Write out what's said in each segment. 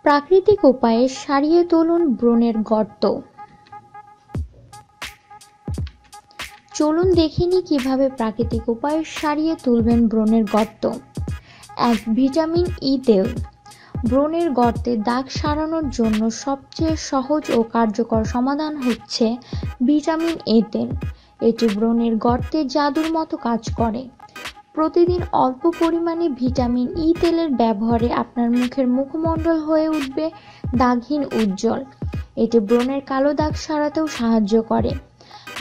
প্রাকৃতিক উপায়ে সারিয়ে তুলুন ব্রণের গর্ত। চলুন দেখে নিই কিভাবে প্রাকৃতিক উপায়ে সারিয়ে তুলবেন ব্রণের গর্ত। 1. ভিটামিন ই তেল। ব্রণের গর্তে দাগ সারানোর জন্য সবচেয়ে সহজ ও কার্যকর সমাধান হচ্ছে ভিটামিন ই তেল। এটি ব্রণের গর্তে জাদুর মতো কাজ করে। প্রতিদিন অল্প পরিমাণে ভিটামিন ই তেলের ব্যবহারে আপনার মুখের মুখমণ্ডল হয়ে উঠবে দাগহীন উজ্জ্বল। এটি ব্রণের কালো দাগ সারাতেও সাহায্য করে।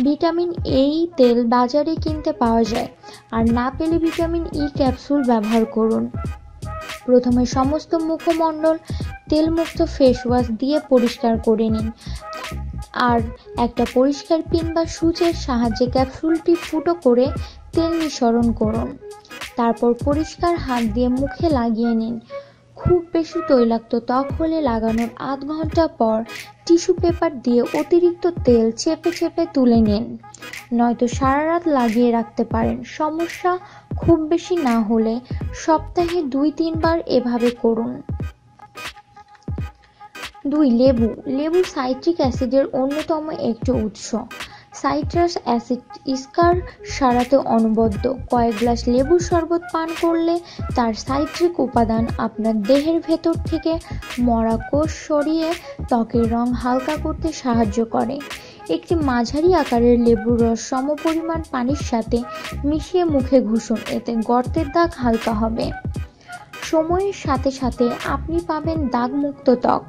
ভিটামিন এই তেল বাজারে কিনতে পাওয়া যায়, আর না পেলে ভিটামিন ই ক্যাপসুল ব্যবহার করুন। প্রথমে সমস্ত মুখমণ্ডল তেলমুক্ত ফেস ওয়াশ দিয়ে পরিষ্কার করে নিন, আর একটা পরিষ্কার পিন বা সূচের সাহায্যে ক্যাপসুলটি ফুটো করে তেল নিঃসরণ করুন। তারপর পরিষ্কার হাত দিয়ে মুখে লাগিয়ে নিন। খুব বেশি তৈলাক্ত ত্বক হলে লাগানোর আধ ঘন্টা পর টিস্যু পেপার দিয়ে অতিরিক্ত তেল চেপে চেপে তুলে নিন, নয়তো সারা রাত লাগিয়ে রাখতে পারেন। সমস্যা খুব বেশি না হলে সপ্তাহে 2-3 বার এভাবে করুন। 2. লেবু সাইট্রিক অ্যাসিডের অন্যতম একটি উৎস। সাইট্রাস অ্যাসিড স্কার সারাতে অনবদ্য। কয়েক গ্লাস লেবুর শরবত পান করলে তার সাইট্রিক উপাদান আপনার দেহের ভেতর থেকে মরা কোষ সরিয়ে ত্বকের রং হালকা করতে সাহায্য করে। একটি মাঝারি আকারের লেবুর রস সমপরিমাণ পানির সাথে মিশিয়ে মুখে ঘষুন, এতে গর্তের দাগ হালকা হবে। সময়ের সাথে সাথে আপনি পাবেন দাগমুক্ত ত্বক।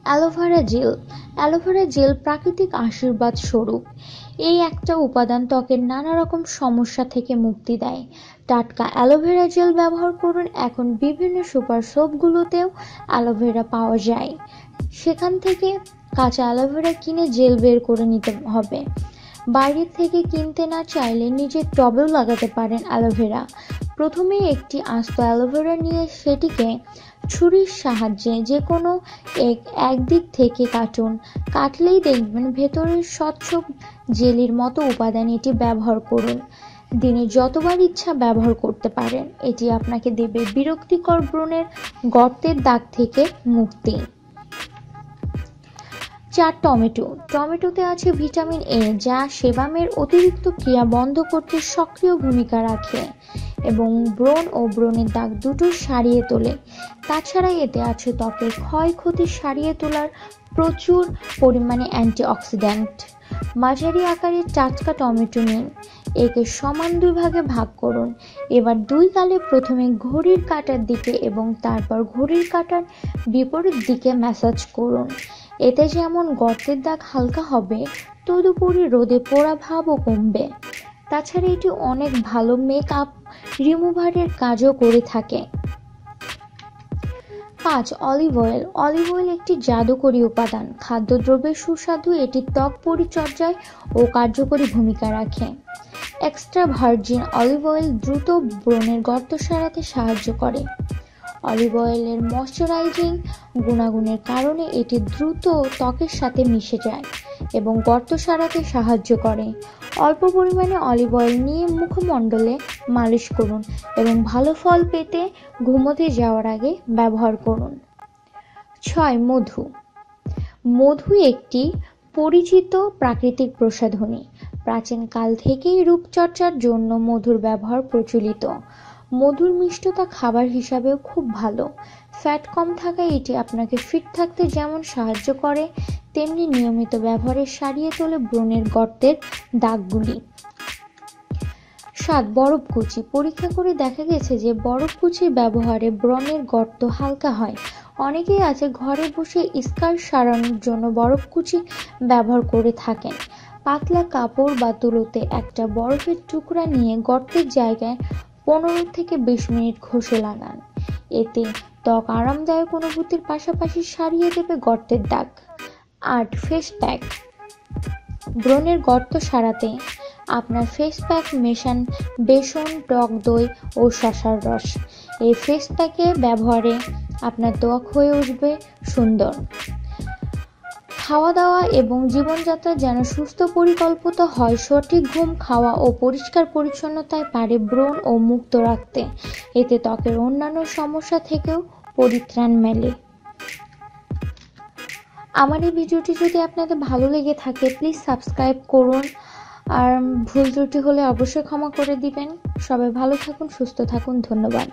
Aloe vera gel. অ্যালোভেরা জেল প্রাকৃতিক আশীর্বাদ স্বরূপ। এই একটা উপাদান ত্বকের নানা রকম সমস্যা থেকে মুক্তি দেয়। টাটকা অ্যালোভেরা জেল ব্যবহার করুন। এখন বিভিন্ন সুপার শপগুলোতেও অ্যালোভেরা পাওয়া যায়, সেখান থেকে কাঁচা অ্যালোভেরা কিনে জেল বের করে নিতে হবে। বাইরে থেকে কিনতে না চাইলে নিজের টবেও লাগাতে পারেন অ্যালোভেরা। প্রথমে একটি আস্ত অ্যালোভেরা নিয়ে সেটিকে ছুরির সাহায্যে যে কোনো একদিক থেকে কাটুন। কাটলেই দেখবেন ভেতরের স্বচ্ছ জেলির মতো উপাদান। এটি ব্যবহার করুন। দিনে যতবার ইচ্ছা ব্যবহার করতে পারেন। এটি আপনাকে দেবে বিরক্তিকর ব্রণের গর্তের দাগ থেকে মুক্তি। 4. টমেটো। টমেটোতে আছে ভিটামিন এ, যা সেবামের অতিরিক্ত ক্রিয়া বন্ধ করতে সক্রিয় ভূমিকা রাখে এবং ব্রণ ও ব্রণের দাগ দুটো সারিয়ে তোলে। তাছাড়া এতে আছে ত্বকের ক্ষয়ক্ষতি সারিয়ে তোলার প্রচুর পরিমাণে অ্যান্টিঅক্সিডেন্ট। মাঝারি আকারের টাটকা টমেটো নিন, একে সমান 2 ভাগে ভাগ করুন। এবার 2 গালে প্রথমে ঘড়ির কাঁটার দিকে এবং তারপর ঘড়ির কাঁটার বিপরীত দিকে ম্যাসাজ করুন। এতে যেমন গর্তের দাগ হালকা হবে, তদুপরি রোদে পোড়া ভাবও কমবে। তাছাড়া এটি অনেক ভালো মেকআপ রিমুভারের কাজও করে থাকে। 5. Olive oil. অলিভ অয়েল একটি জাদুকরী উপাদান। খাদ্যদ্রব্যের সুস্বাদু এটি ত্বক পরিচর্যায় ও কার্যকরী ভূমিকা রাখে। এক্সট্রা ভার্জিন অলিভ অয়েল দ্রুত ব্রণের গর্ত সারাতে সাহায্য করে। অলিভ অয়েলের ময়শ্চারাইজিং গুণাগুণের কারণে এটি দ্রুত ত্বকের সাথে মিশে যায় এবং গর্ত সারাতে সাহায্য করে। অল্প পরিমাণে অলিভ অয়েল নিয়ে মুখমণ্ডলে মালিশ করুন এবং ভালো ফল পেতে ঘুমোতে যাওয়ার আগে ব্যবহার করুন। 6. মধু। মধু একটি পরিচিত প্রাকৃতিক প্রসাধনী। প্রাচীনকাল থেকেই রূপচর্চার জন্য মধুর ব্যবহার প্রচলিত। মধুর মিষ্টতা খাবার হিসাবেও খুব ভালো। ফ্যাট কম থাকায় এটি আপনাকে ফিট থাকতে যেমন সাহায্য করে, তেমনি নিয়মিত ব্যবহারে সারিয়ে তোলে ব্রণের গর্তের দাগগুলি। 7. বরফকুচি। পরীক্ষা করে দেখা গেছে যে বরফকুচির ব্যবহারে ব্রণের গর্ত হালকা হয়। অনেকেই আছে ঘরে বসে স্কার সারানোর জন্য বরফকুচি ব্যবহার করে থাকেন। পাতলা কাপড় বা তুলোতে একটা বরফের টুকরা নিয়ে গর্তের জায়গায় 15 থেকে 20 মিনিট ঘষে লাগান। এতে ত্বক আরামদায়ক অনুভূতির পাশাপাশি সারিয়ে দেবে গর্তের দাগ। 8. Face pack. ব্রণের গর্ত সারাতে আপনার ফেস প্যাক মেশান বেসন, টক দই ও শসার রস। এই ফেস প্যাকে ব্যবহারে আপনার ত্বক হয়ে উঠবে সুন্দর। খাওয়া দাওয়া এবং জীবনযাত্রা যেন সুস্থ পরিকল্পিত হয়। সঠিক ঘুম, খাওয়া ও পরিষ্কার পরিচ্ছন্নতায় পারে ব্রণ ও মুক্ত রাখতে। এতে ত্বকের অন্যান্য সমস্যা থেকেও পরিত্রাণ মেলে। আমার এই ভিডিওটি যদি আপনাদের ভালো লেগে থাকে প্লিজ সাবস্ক্রাইব করুন, আর ভুল ত্রুটি হলে অবশ্যই ক্ষমা করে দিবেন। সবাই ভালো থাকুন, সুস্থ থাকুন, ধন্যবাদ।